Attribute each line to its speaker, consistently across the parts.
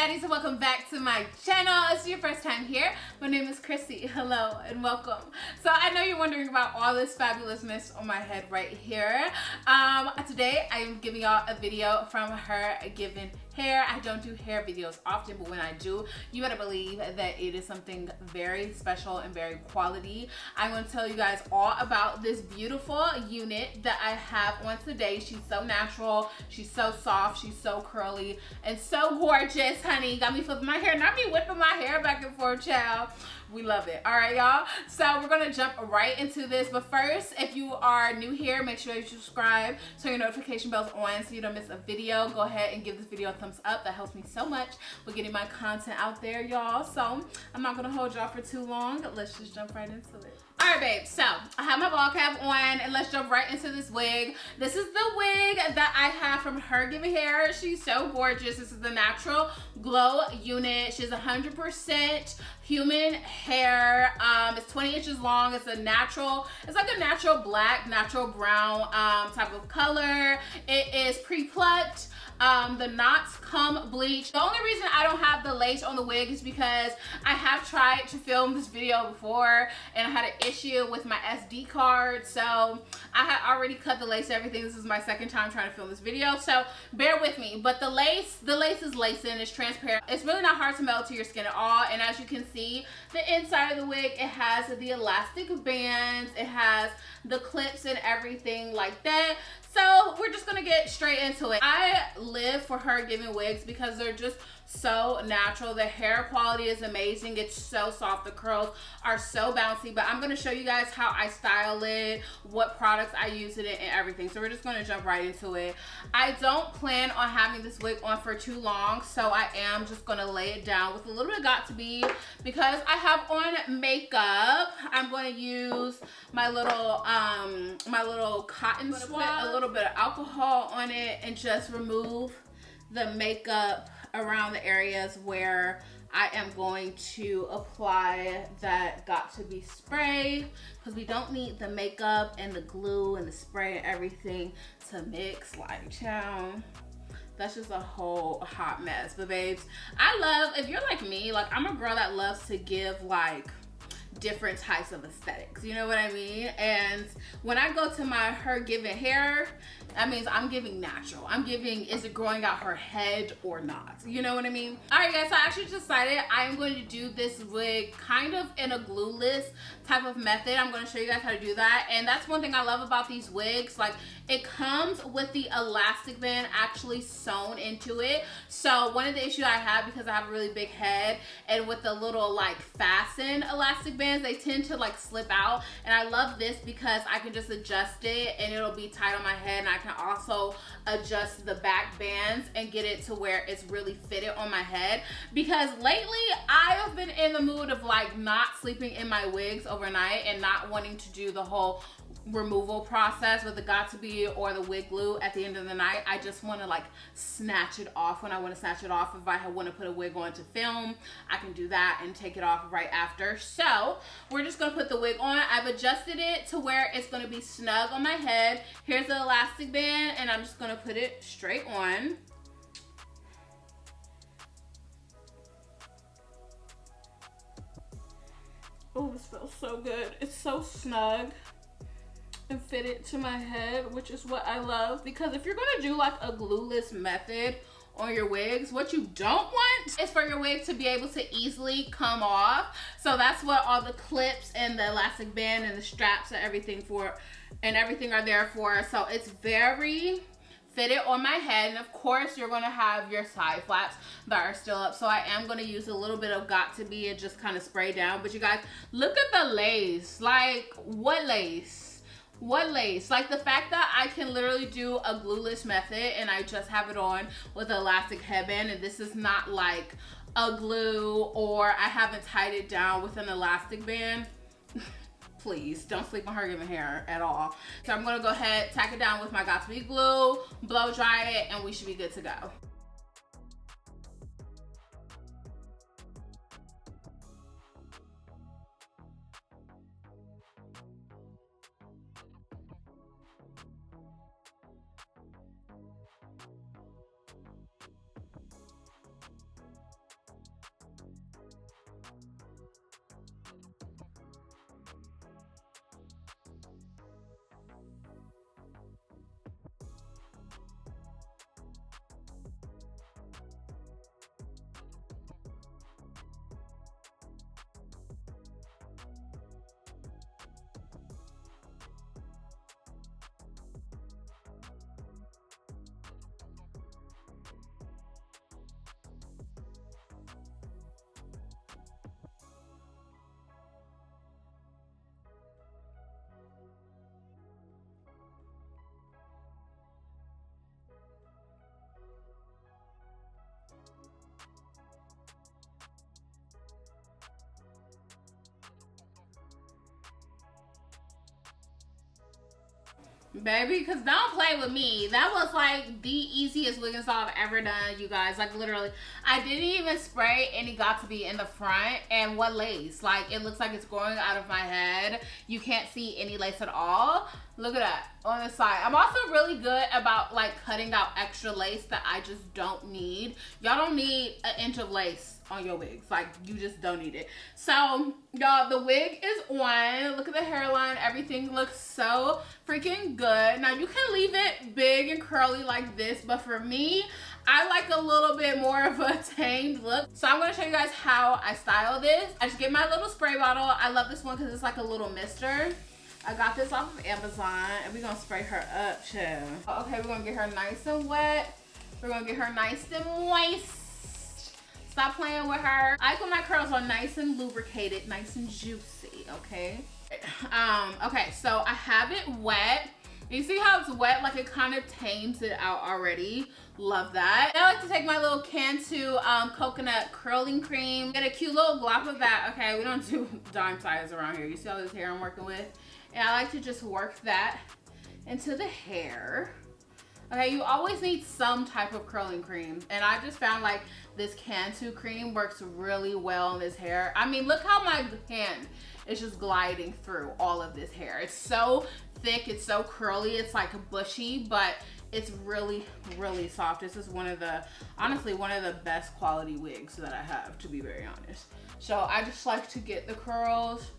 Speaker 1: baddies, and welcome back to my channel. If it's your first time here, my name is Chrissy. Hello and welcome. So I know you're wondering about all this fabulousness on my head right here. Today I am giving y'all a video from HerGivenHair. I don't do hair videos often, but when I do, you better believe that it is something very special and very quality. I'm going to tell you guys all about this beautiful unit that I have on today. She's so natural, she's so soft, she's so curly, and so gorgeous, honey. Got me flipping my hair, not me whipping my hair back and forth, child. We love it. All right, y'all. So we're gonna jump right into this. But first, if you are new here, make sure you subscribe, turn your notification bells on so you don't miss a video. Go ahead and give this video a thumbs up. That helps me so much with getting my content out there, y'all. So I'm not gonna hold y'all for too long. Let's just jump right into it. All right, babe, so I have my ball cap on and let's jump right into this wig. This is the wig that I have from HerGivenHair. She's so gorgeous. This is the Natural Glow unit. She's 100% human hair. It's 20 inches long. It's a natural, it's like a natural black, natural brown type of color. It is pre-plucked. The knots come bleached. The only reason I don't have the lace on the wig is because I have tried to film this video before and I had an issue with my SD card. So I had already cut the lace, everything. This is my second time trying to film this video, so bear with me. But the lace is lacing, it's transparent. It's really not hard to melt to your skin at all. And as you can see, the inside of the wig, it has the elastic bands, it has the clips and everything like that. So we're just gonna get straight into it. I live for HerGiven wigs because they're just so natural. The hair quality is amazing. It's so soft. The curls are so bouncy. But I'm gonna show you guys how I style it, what products I use in it, and everything. So we're just gonna jump right into it. I don't plan on having this wig on for too long, so I am just gonna lay it down with a little bit of Got To Be because I have on makeup. I'm going to use my little cotton swab, a little bit of alcohol on it, and just remove the makeup around the areas where I am going to apply that Got To Be spray, because we don't need the makeup and the glue and the spray and everything to mix. Like, child, that's just a whole hot mess. But babes, I love, if you're like me, like I'm a girl that loves to give like different types of aesthetics, you know what I mean? And when I go to my HerGivenHair, that means I'm giving natural. I'm giving, is it growing out her head or not? You know what I mean? All right, guys, so I actually decided I'm going to do this wig kind of in a glueless type of method. I'm going to show you guys how to do that. And that's one thing I love about these wigs. Like, it comes with the elastic band actually sewn into it. So one of the issues I have, because I have a really big head, and with the little like fasten elastic bands, they tend to like slip out. And I love this because I can just adjust it and it'll be tight on my head, and I can also adjust the back bands and get it to where it's really fitted on my head. Because lately I have been in the mood of like not sleeping in my wigs overnight and not wanting to do the whole removal process with the Got To Be or the wig glue at the end of the night. I just want to like snatch it off when I want to snatch it off. If I want to put a wig on to film, I can do that and take it off right after. So we're just going to put the wig on. I've adjusted it to where it's going to be snug on my head. Here's the elastic band, and I'm just going to put it straight on. Oh, this feels so good. It's so snug and fit it to my head, which is what I love. Because if you're gonna do like a glueless method on your wigs, what you don't want is for your wig to be able to easily come off. So that's what all the clips and the elastic band and the straps and everything are there for. So it's very fitted on my head. And of course you're gonna have your side flaps that are still up. So I am gonna use a little bit of Got To Be and just kind of spray down. But you guys, look at the lace. Like, what lace? What lace? Like, the fact that I can literally do a glueless method and I just have it on with an elastic headband, and this is not like a glue, or I haven't tied it down with an elastic band. Please don't sleep on HerGivenHair at all. So I'm gonna go ahead, tack it down with my Got To Be glue, blow dry it, and we should be good to go. Baby, because don't play with me. That was like the easiest wig install I've ever done, you guys. Like literally, I didn't even spray any got to be in the front. And what lace? Like it looks like it's growing out of my head. You can't see any lace at all. Look at that on the side. I'm also really good about like cutting out extra lace that I just don't need. Y'all don't need an inch of lace on your wigs. Like you just don't need it. So y'all, the wig is on. Look at the hairline. Everything looks so freaking good. Now you can leave it big and curly like this, but for me, I like a little bit more of a tamed look. So I'm gonna show you guys how I style this. I just get my little spray bottle. I love this one because it's like a little mister. I got this off of Amazon and we're gonna spray her up, chill. Okay, we're gonna get her nice and wet. We're gonna get her nice and moist. Stop playing with her. I like when my curls are nice and lubricated, nice and juicy, okay? Okay, so I have it wet. You see how it's wet? Like it kind of tames it out already. Love that. I like to take my little Cantu coconut curling cream. Get a cute little glop of that. Okay, we don't do dime size around here. You see all this hair I'm working with? And I like to just work that into the hair. Okay, you always need some type of curling cream. And I just found like this Cantu cream works really well in this hair. I mean, look how my hand is just gliding through all of this hair. It's so thick, it's so curly, it's like bushy, but it's really, really soft. This is one of the, honestly, one of the best quality wigs that I have, to be very honest. So I just like to get the curls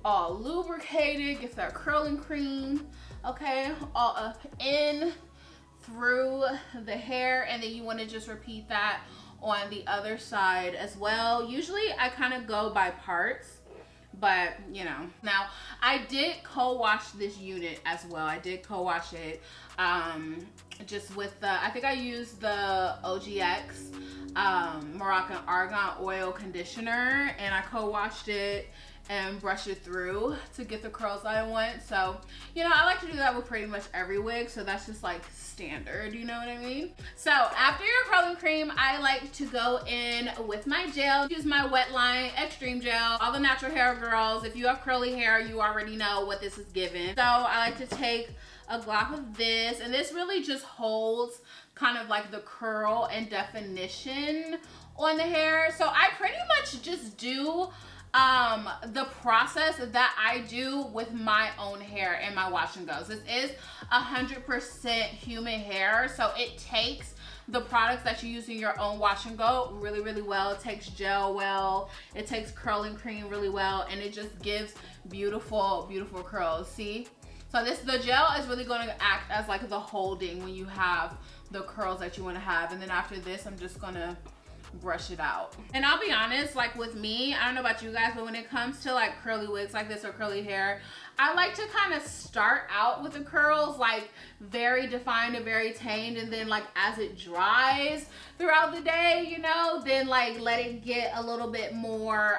Speaker 1: all lubricated, get that curling cream, okay, all up in through the hair, and then you want to just repeat that on the other side as well. Usually I kind of go by parts, but you know. Now I did co-wash this unit as well. I did co-wash it just with the, I think I used the OGX Moroccan Argan Oil Conditioner, and I co-washed it and brush it through to get the curls that I want. So, you know, I like to do that with pretty much every wig, so that's just like standard, you know what I mean? So after your curling cream, I like to go in with my gel. Use my Wetline Extreme Gel. All the natural hair girls, if you have curly hair, you already know what this is giving. So I like to take a glop of this, and this really just holds kind of like the curl and definition on the hair. So I pretty much just do the process that I do with my own hair and my wash and goes. This is 100% human hair, so it takes the products that you use in your own wash and go really, really well. It takes gel well, it takes curling cream really well, and it just gives beautiful, beautiful curls. See? So the gel is really going to act as like the holding when you have the curls that you want to have. And then after this, I'm just gonna brush it out. And I'll be honest, like with me, I don't know about you guys, but when it comes to like curly wigs like this or curly hair, I like to kind of start out with the curls like very defined and very tamed, and then like as it dries throughout the day, you know, then like let it get a little bit more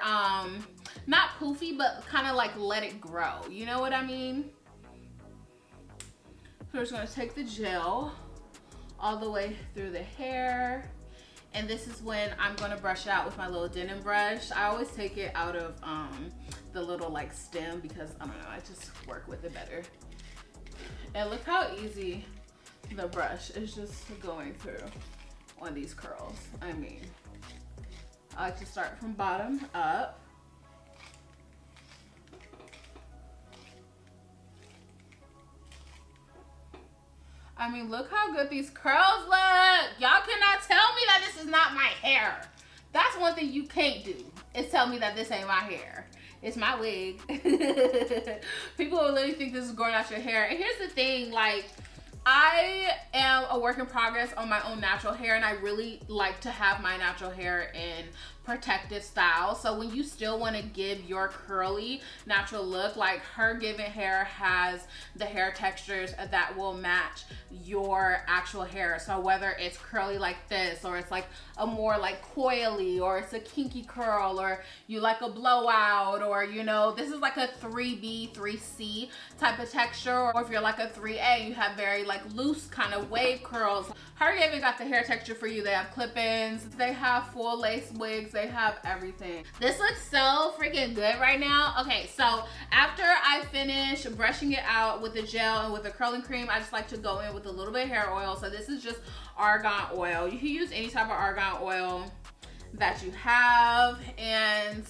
Speaker 1: not poofy, but kind of like let it grow, you know what I mean? So we're just gonna take the gel all the way through the hair. And this is when I'm gonna brush it out with my little denim brush. I always take it out of the little like stem because I don't know, I just work with it better. And look how easy the brush is just going through on these curls. I mean, I like to start from bottom up. I mean, look how good these curls look. Y'all cannot tell me that this is not my hair. That's one thing you can't do, is tell me that this ain't my hair. It's my wig. People will literally think this is growing out your hair. And here's the thing, like, I am a work in progress on my own natural hair, and I really like to have my natural hair in protective style. So when you still want to give your curly natural look, like HerGivenHair has the hair textures that will match your actual hair. So whether it's curly like this, or it's like a more like coily, or it's a kinky curl, or you like a blowout, or you know, this is like a 3B, 3C type of texture, or if you're like a 3A, you have very like loose kind of wave curls. HerGiven got the hair texture for you. They have clip-ins, they have full lace wigs, they have everything. This looks so freaking good right now. Okay, so after I finish brushing it out with the gel and with the curling cream, I just like to go in with a little bit of hair oil. So this is just argan oil. You can use any type of argan oil that you have, and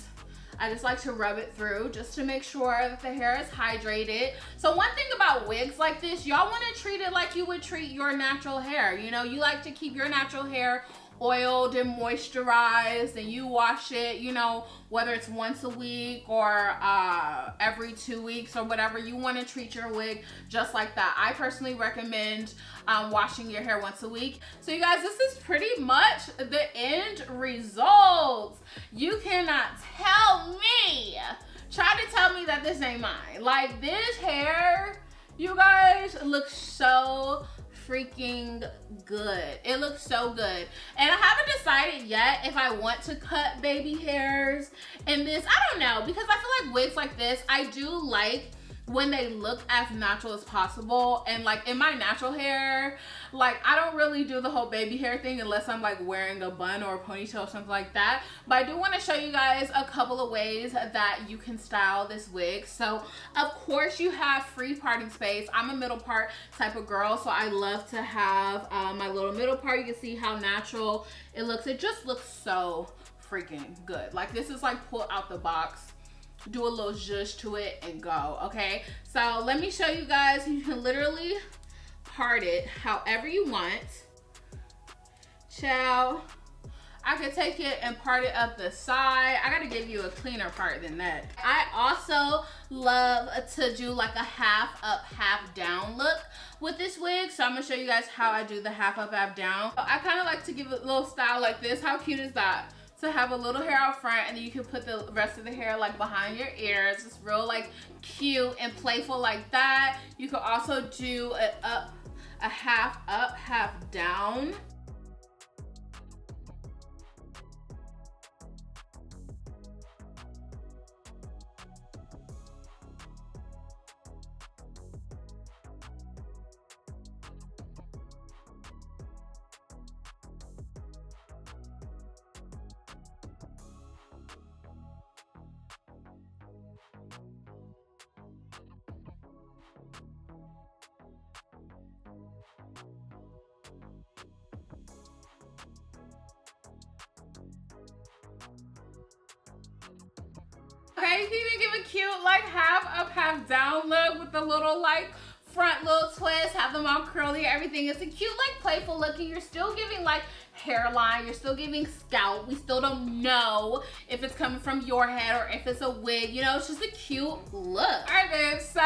Speaker 1: I just like to rub it through just to make sure that the hair is hydrated. So one thing about wigs like this, y'all want to treat it like you would treat your natural hair. You know, you like to keep your natural hair oiled and moisturized, and you wash it, you know, whether it's once a week or every 2 weeks or whatever. You want to treat your wig just like that. I personally recommend washing your hair once a week. So you guys, this is pretty much the end results. You cannot try to tell me that this ain't mine. Like, this hair, you guys, looks so freaking good. It looks so good. And I haven't decided yet if I want to cut baby hairs in this. I don't know, because I feel like wigs like this, I do like when they look as natural as possible. And like in my natural hair, like I don't really do the whole baby hair thing unless I'm like wearing a bun or a ponytail or something like that. But I do want to show you guys a couple of ways that you can style this wig. So of course you have free parting space. I'm a middle part type of girl, so I love to have my little middle part. You can see how natural it looks. It just looks so freaking good. Like, this is like pull out the box, do a little zhuzh to it and go. Okay, so let me show you guys. You can literally part it however you want. Ciao. I could take it and part it up the side. I gotta give you a cleaner part than that. I also love to do like a half up, half down look with this wig. So I'm gonna show you guys how I do the half up, half down. So I kind of like to give it a little style like this. How cute is that? To have a little hair out front, and then you can put the rest of the hair like behind your ears. It's real like cute and playful like that. You could also do it up, a half up, half down. Okay, you can even give a cute like half up, half down look with the little like front little twist, have them all curly, everything. It's a cute like playful look, and you're still giving like hairline, you're still giving scalp. We still don't know if it's coming from your head or if it's a wig, you know. It's just a cute look. All right, babes, so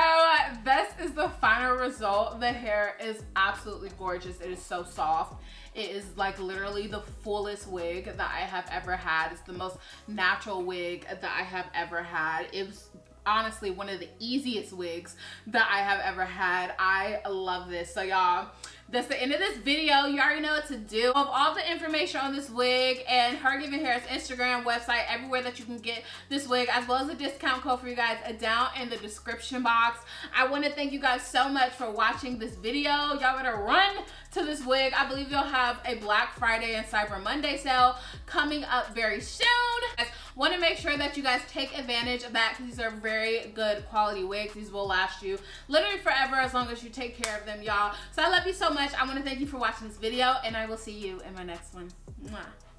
Speaker 1: this is the final result. The hair is absolutely gorgeous. It is so soft. It is like literally the fullest wig that I have ever had. It's the most natural wig that I have ever had. It was honestly one of the easiest wigs that I have ever had. I love this. So y'all, that's the end of this video. You already know what to do. Of all the information on this wig and HerGivenHair's Instagram, website, everywhere that you can get this wig, as well as a discount code for you guys down in the description box. I want to thank you guys so much for watching this video. Y'all better run to this wig. I believe you'll have a Black Friday and Cyber Monday sale coming up very soon. I want to make sure that you guys take advantage of that, because these are very good quality wigs. These will last you literally forever as long as you take care of them, y'all. So I love you so much. I want to thank you for watching this video, and I will see you in my next one. Mwah.